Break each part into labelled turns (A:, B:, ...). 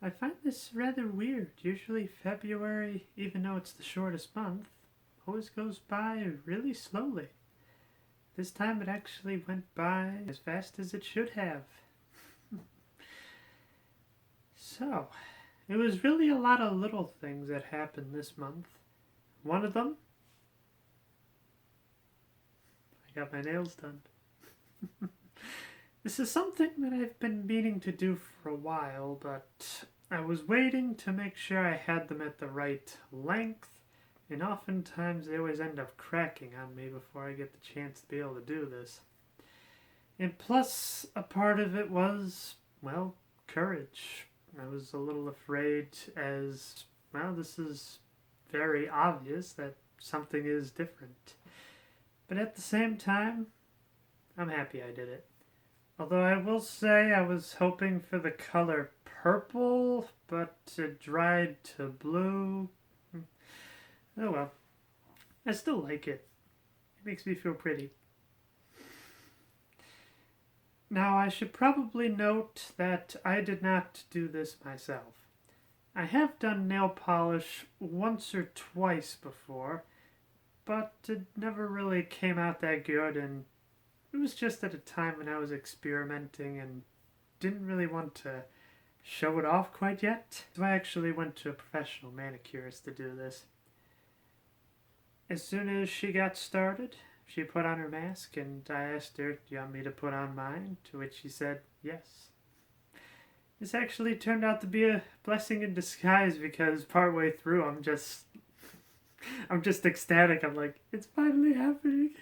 A: I find this rather weird. Usually February, even though it's the shortest month, always goes by really slowly. This time it actually went by as fast as it should have. So, it was really a lot of little things that happened this month. One of them, I got my nails done. This is something that I've been meaning to do for a while, but I was waiting to make sure I had them at the right length, and oftentimes they always end up cracking on me before I get the chance to be able to do this. And plus, a part of it was, well, courage. I was a little afraid, as, well, this is very obvious that something is different. But at the same time, I'm happy I did it. Although I will say I was hoping for the color purple, but it dried to blue. Oh well. I still like it. It makes me feel pretty. Now I should probably note that I did not do this myself. I have done nail polish once or twice before, but it never really came out that good, and it was just at a time when I was experimenting and didn't really want to show it off quite yet. So I actually went to a professional manicurist to do this. As soon as she got started, she put on her mask and I asked her, "Do you want me to put on mine?" To which she said, "Yes." This actually turned out to be a blessing in disguise because partway through I'm just ecstatic. I'm like, it's finally happening.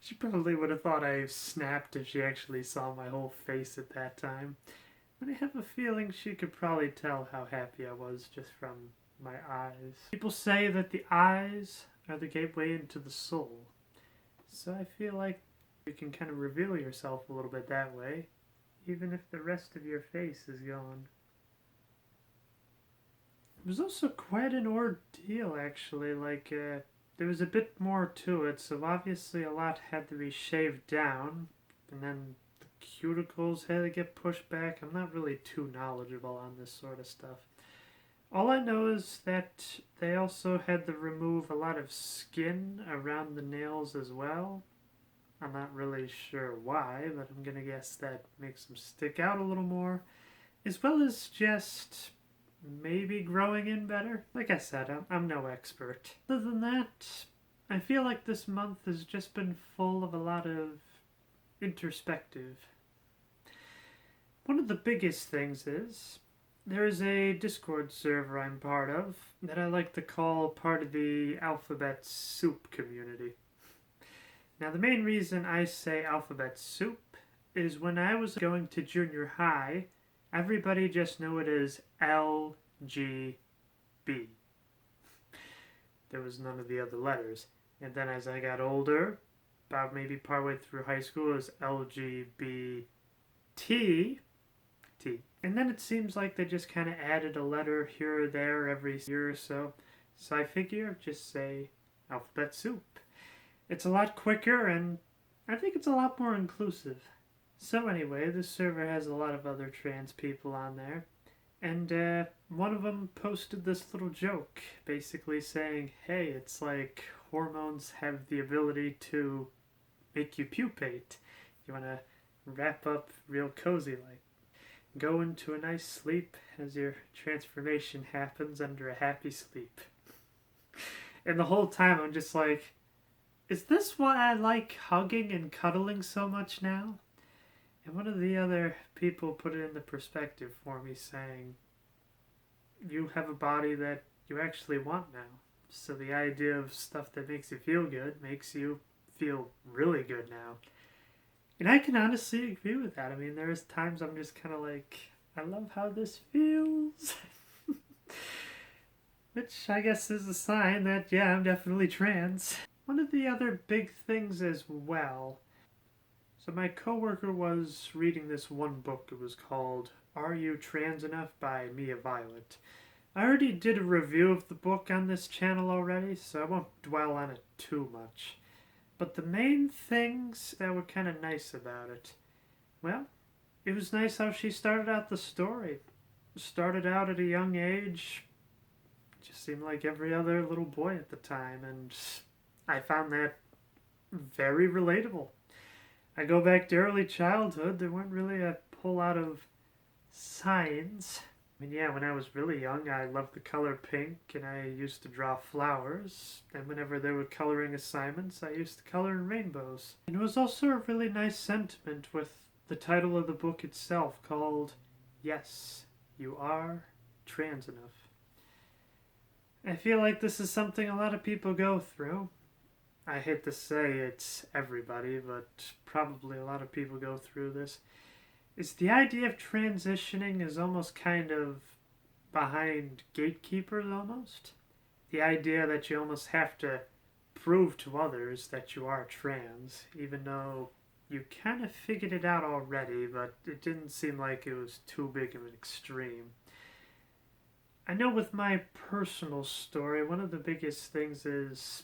A: She probably would have thought I snapped if she actually saw my whole face at that time. But I have a feeling she could probably tell how happy I was just from my eyes. People say that the eyes are the gateway into the soul. So I feel like you can kind of reveal yourself a little bit that way, even if the rest of your face is gone. It was also quite an ordeal, actually. There was a bit more to it, so obviously a lot had to be shaved down, and then the cuticles had to get pushed back. I'm not really too knowledgeable on this sort of stuff. All I know is that they also had to remove a lot of skin around the nails as well. I'm not really sure why, but I'm gonna guess that makes them stick out a little more, as well as just maybe growing in better. Like I said, I'm no expert. Other than that, I feel like this month has just been full of a lot of introspective. One of the biggest things is there is a Discord server I'm part of that I like to call part of the Alphabet Soup community. Now, the main reason I say Alphabet Soup is when I was going to junior high, everybody just knew it as LGB. There was none of the other letters. And then as I got older, about maybe partway through high school, it was LGBT. And then it seems like they just kind of added a letter here or there every year or so. So I figure just say Alphabet Soup. It's a lot quicker and I think it's a lot more inclusive. So anyway, this server has a lot of other trans people on there. And one of them posted this little joke, basically saying, hey, it's like hormones have the ability to make you pupate. You want to wrap up real cozy, like go into a nice sleep as your transformation happens under a happy sleep. And the whole time I'm just like, is this why I like hugging and cuddling so much now? And one of the other people put it into perspective for me, saying, you have a body that you actually want now. So the idea of stuff that makes you feel good makes you feel really good now. And I can honestly agree with that. I mean, there's times I'm just kind of like, I love how this feels. Which I guess is a sign that, yeah, I'm definitely trans. One of the other big things as well. So my coworker was reading this one book. It was called Are You Trans Enough by Mia Violet. I already did a review of the book on this channel already, so I won't dwell on it too much. But the main things that were kind of nice about it, well, it was nice how she started out the story. Started out at a young age, just seemed like every other little boy at the time, and I found that very relatable. I go back to early childhood, there weren't really a whole lot of signs. I mean, yeah, when I was really young, I loved the color pink, and I used to draw flowers. And whenever there were coloring assignments, I used to color in rainbows. And it was also a really nice sentiment with the title of the book itself called Yes, You Are Trans Enough. I feel like this is something a lot of people go through. I hate to say it's everybody, but probably a lot of people go through this. It's the idea of transitioning is almost kind of behind gatekeepers almost. The idea that you almost have to prove to others that you are trans, even though you kind of figured it out already, but it didn't seem like it was too big of an extreme. I know with my personal story, one of the biggest things is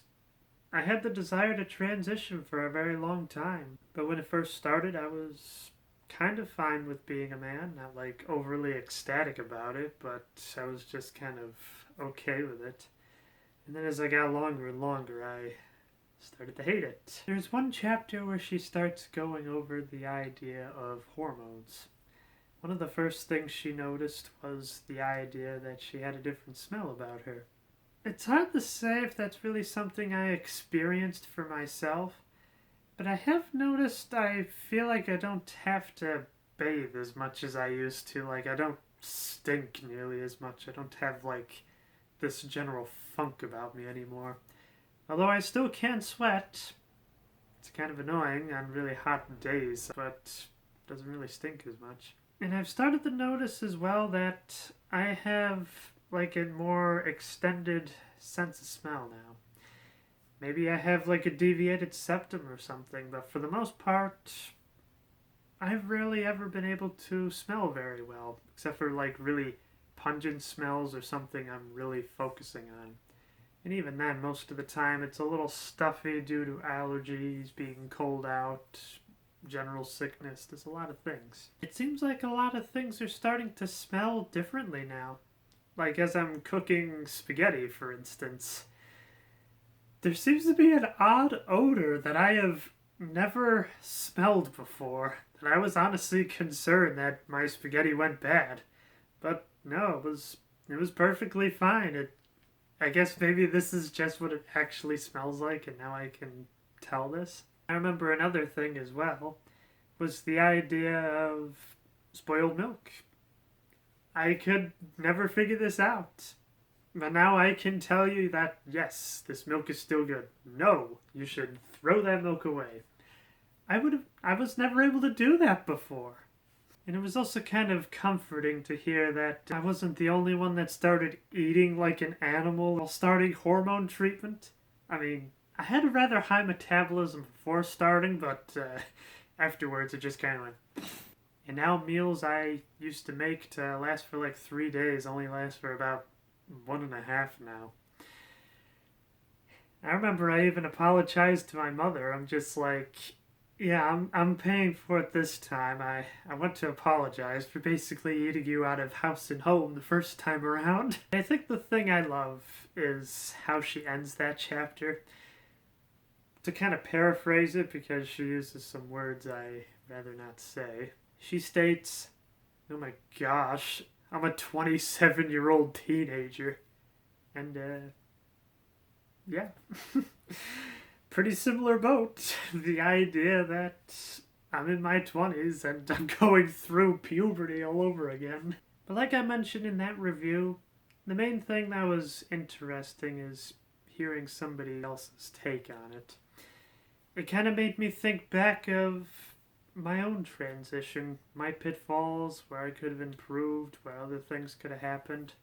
A: I had the desire to transition for a very long time. But when it first started, I was kind of fine with being a man, not like overly ecstatic about it, but I was just kind of okay with it. And then as I got longer and longer, I started to hate it. There's one chapter where she starts going over the idea of hormones. One of the first things she noticed was the idea that she had a different smell about her. It's hard to say if that's really something I experienced for myself, but I have noticed I feel like I don't have to bathe as much as I used to. Like, I don't stink nearly as much. I don't have, like, this general funk about me anymore. Although I still can sweat. It's kind of annoying on really hot days, but it doesn't really stink as much. And I've started to notice as well that I have like a more extended sense of smell now. Maybe I have like a deviated septum or something, but for the most part, I've rarely ever been able to smell very well, except for like really pungent smells or something I'm really focusing on. And even then, most of the time, it's a little stuffy due to allergies, being cold out, general sickness. There's a lot of things. It seems like a lot of things are starting to smell differently now. Like as I'm cooking spaghetti, for instance, there seems to be an odd odor that I have never smelled before. That I was honestly concerned that my spaghetti went bad. But no, it was perfectly fine. I guess maybe this is just what it actually smells like, and now I can tell this. I remember another thing as well was the idea of spoiled milk. I could never figure this out. But now I can tell you that, yes, this milk is still good. No, you should throw that milk away. I was never able to do that before. And it was also kind of comforting to hear that I wasn't the only one that started eating like an animal while starting hormone treatment. I mean, I had a rather high metabolism before starting, but afterwards it just kind of went. And now meals I used to make to last for like 3 days only last for about 1.5 now. I remember I even apologized to my mother. I'm just like, yeah, I'm paying for it this time. I want to apologize for basically eating you out of house and home the first time around. I think the thing I love is how she ends that chapter. To kind of paraphrase it, because she uses some words I rather not say. She states, oh my gosh, I'm a 27-year-old teenager. And, yeah. Pretty similar boat. The idea that I'm in my 20s and I'm going through puberty all over again. But like I mentioned in that review, the main thing that was interesting is hearing somebody else's take on it. It kind of made me think back of my own transition, my pitfalls, where I could have improved, where other things could have happened.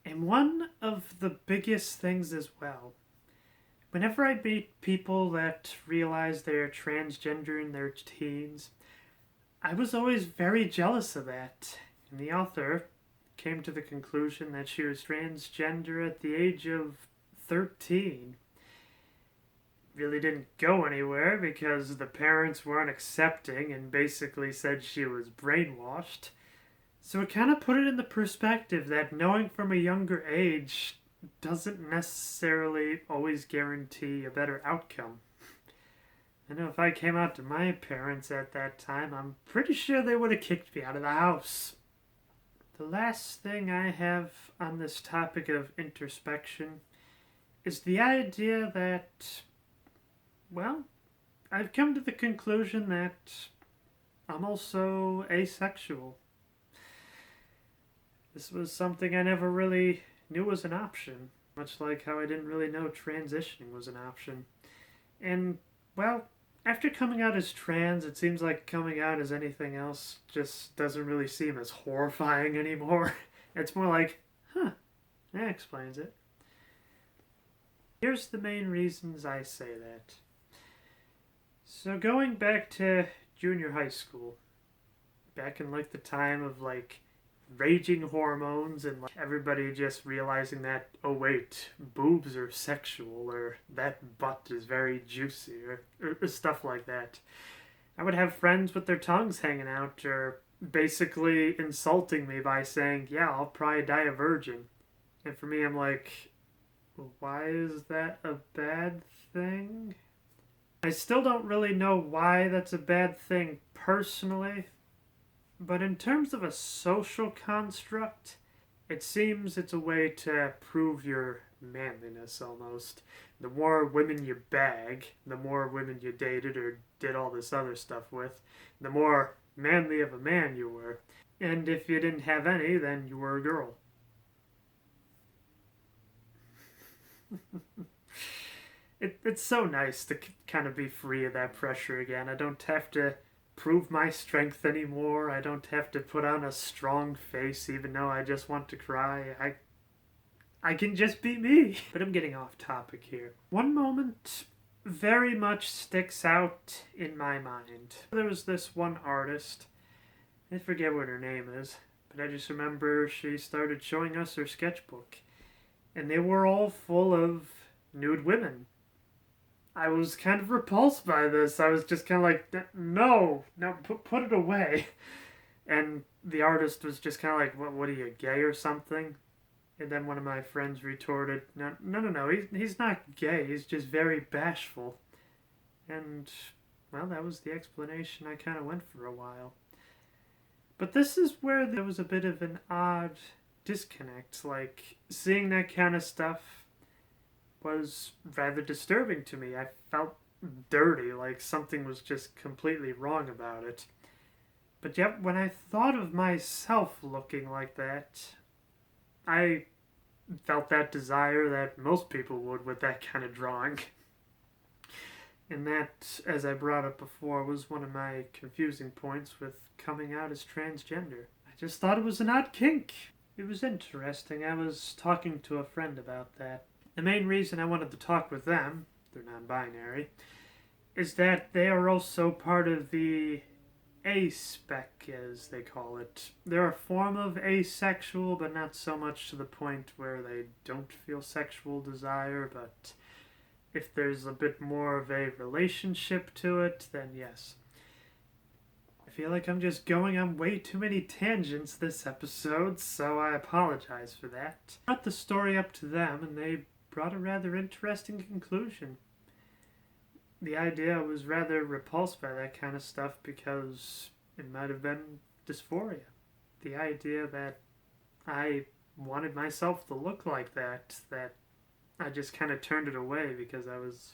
A: And one of the biggest things as well, whenever I meet people that realize they're transgender in their teens, I was always very jealous of that. And the author came to the conclusion that she was transgender at the age of 13. really didn't go anywhere because the parents weren't accepting and basically said she was brainwashed. So it kind of put it in the perspective that knowing from a younger age doesn't necessarily always guarantee a better outcome. I know if I came out to my parents at that time, I'm pretty sure they would have kicked me out of the house. The last thing I have on this topic of introspection is the idea that, well, I've come to the conclusion that I'm also asexual. This was something I never really knew was an option, much like how I didn't really know transitioning was an option. And, well, after coming out as trans, it seems like coming out as anything else just doesn't really seem as horrifying anymore. It's more like, huh, that explains it. Here's the main reasons I say that. So going back to junior high school, back in like the time of like raging hormones and like everybody just realizing that, oh wait, boobs are sexual, or that butt is very juicy, or stuff like that. I would have friends with their tongues hanging out, or basically insulting me by saying, yeah, I'll probably die a virgin. And for me, I'm like, why is that a bad thing? I still don't really know why that's a bad thing personally, but in terms of a social construct, it seems it's a way to prove your manliness almost. The more women you bag, the more women you dated or did all this other stuff with, the more manly of a man you were. And if you didn't have any, then you were a girl. It's so nice to kind of be free of that pressure again. I don't have to prove my strength anymore. I don't have to put on a strong face even though I just want to cry. I can just be me. But I'm getting off topic here. One moment very much sticks out in my mind. There was this one artist, I forget what her name is, but I just remember she started showing us her sketchbook, and they were all full of nude women. I was kind of repulsed by this. I was just kind of like, no, put it away. And the artist was just kind of like, what are you, gay or something? And then one of my friends retorted, no, he's not gay, he's just very bashful. And, well, that was the explanation I kind of went for a while. But this is where there was a bit of an odd disconnect. Like, seeing that kind of stuff was rather disturbing to me. I felt dirty, like something was just completely wrong about it. But yet, when I thought of myself looking like that, I felt that desire that most people would with that kind of drawing. And that, as I brought up before, was one of my confusing points with coming out as transgender. I just thought it was an odd kink. It was interesting. I was talking to a friend about that. The main reason I wanted to talk with them, they're non-binary, is that they are also part of the A-spec, as they call it. They're a form of asexual, but not so much to the point where they don't feel sexual desire, but if there's a bit more of a relationship to it, then yes. I feel like I'm just going on way too many tangents this episode, so I apologize for that. I brought the story up to them, and they brought a rather interesting conclusion. The idea was rather repulsed by that kind of stuff because it might have been dysphoria. The idea that I wanted myself to look like that I just kind of turned it away because I was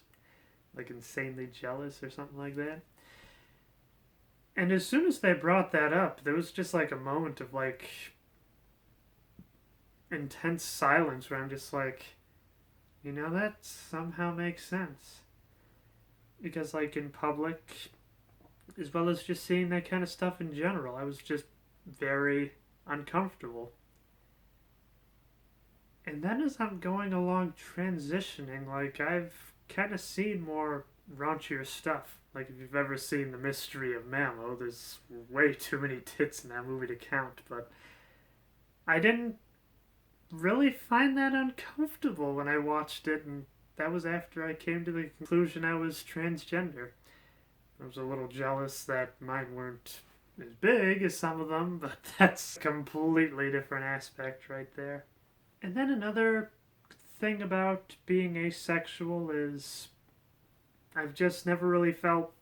A: like insanely jealous or something like that. And as soon as they brought that up, there was just like a moment of like intense silence where I'm just like, you know, that somehow makes sense. Because like in public, as well as just seeing that kind of stuff in general, I was just very uncomfortable. And then as I'm going along transitioning, like I've kind of seen more raunchier stuff. Like if you've ever seen The Mystery of Mammo, there's way too many tits in that movie to count, but I didn't really find that uncomfortable when I watched it, and that was after I came to the conclusion I was transgender. I was a little jealous that mine weren't as big as some of them, but that's a completely different aspect right there. And then another thing about being asexual is I've just never really felt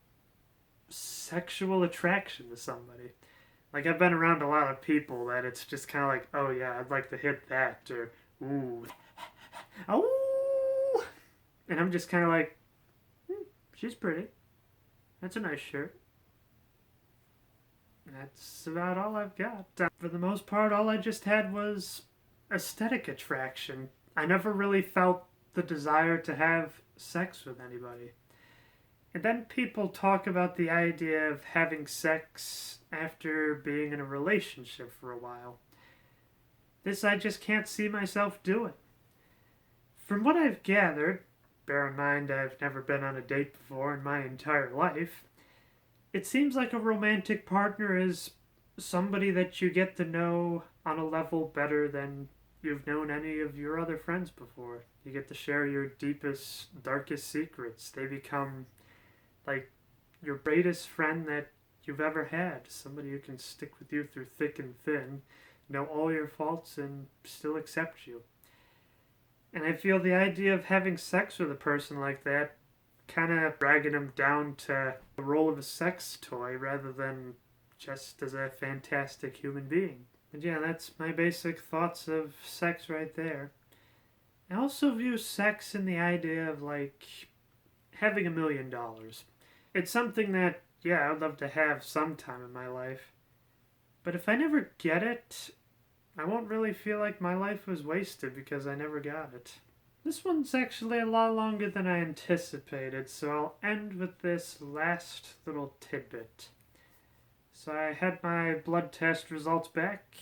A: sexual attraction to somebody. Like, I've been around a lot of people that it's just kind of like, oh yeah, I'd like to hit that, or ooh, oh, and I'm just kind of like, she's pretty. That's a nice shirt. That's about all I've got. For the most part, all I just had was aesthetic attraction. I never really felt the desire to have sex with anybody. And then people talk about the idea of having sex after being in a relationship for a while. This I just can't see myself doing. From what I've gathered, bear in mind I've never been on a date before in my entire life, it seems like a romantic partner is somebody that you get to know on a level better than you've known any of your other friends before. You get to share your deepest, darkest secrets. They become like your greatest friend that you've ever had. Somebody who can stick with you through thick and thin, know all your faults, and still accept you. And I feel the idea of having sex with a person like that kind of dragging them down to the role of a sex toy rather than just as a fantastic human being. And yeah, that's my basic thoughts of sex right there. I also view sex in the idea of like having $1,000,000. It's something that, yeah, I'd love to have sometime in my life. But if I never get it, I won't really feel like my life was wasted because I never got it. This one's actually a lot longer than I anticipated, so I'll end with this last little tidbit. So I had my blood test results back,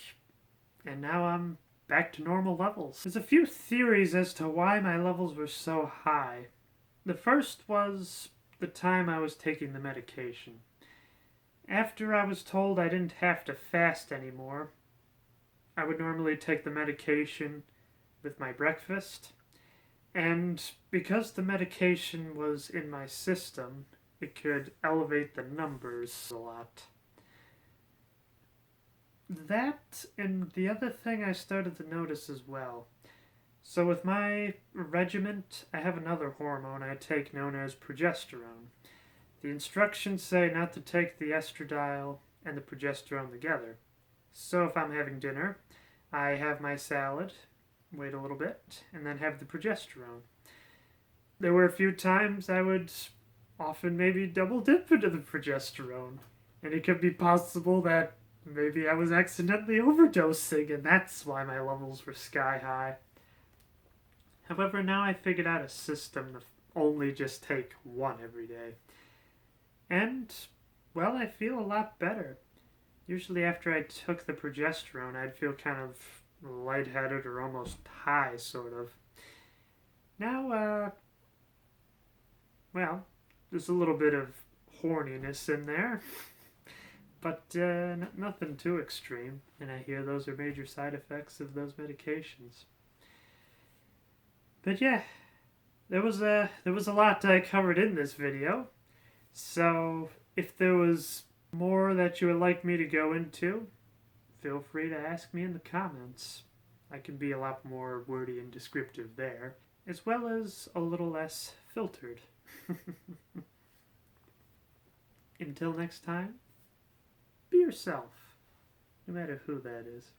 A: and now I'm back to normal levels. There's a few theories as to why my levels were so high. The first was the time I was taking the medication. After I was told I didn't have to fast anymore, I would normally take the medication with my breakfast, and because the medication was in my system, it could elevate the numbers a lot. That, and the other thing I started to notice as well. So with my regiment, I have another hormone I take known as progesterone. The instructions say not to take the estradiol and the progesterone together. So if I'm having dinner, I have my salad, wait a little bit, and then have the progesterone. There were a few times I would often maybe double dip into the progesterone. And it could be possible that maybe I was accidentally overdosing and that's why my levels were sky high. However, now I figured out a system to only just take one every day. And, well, I feel a lot better. Usually after I took the progesterone, I'd feel kind of lightheaded or almost high, sort of. Now, well, there's a little bit of horniness in there, but nothing too extreme. And I hear those are major side effects of those medications. But yeah, there was a lot I covered in this video. So if there was more that you would like me to go into, feel free to ask me in the comments. I can be a lot more wordy and descriptive there, as well as a little less filtered. Until next time, be yourself, no matter who that is.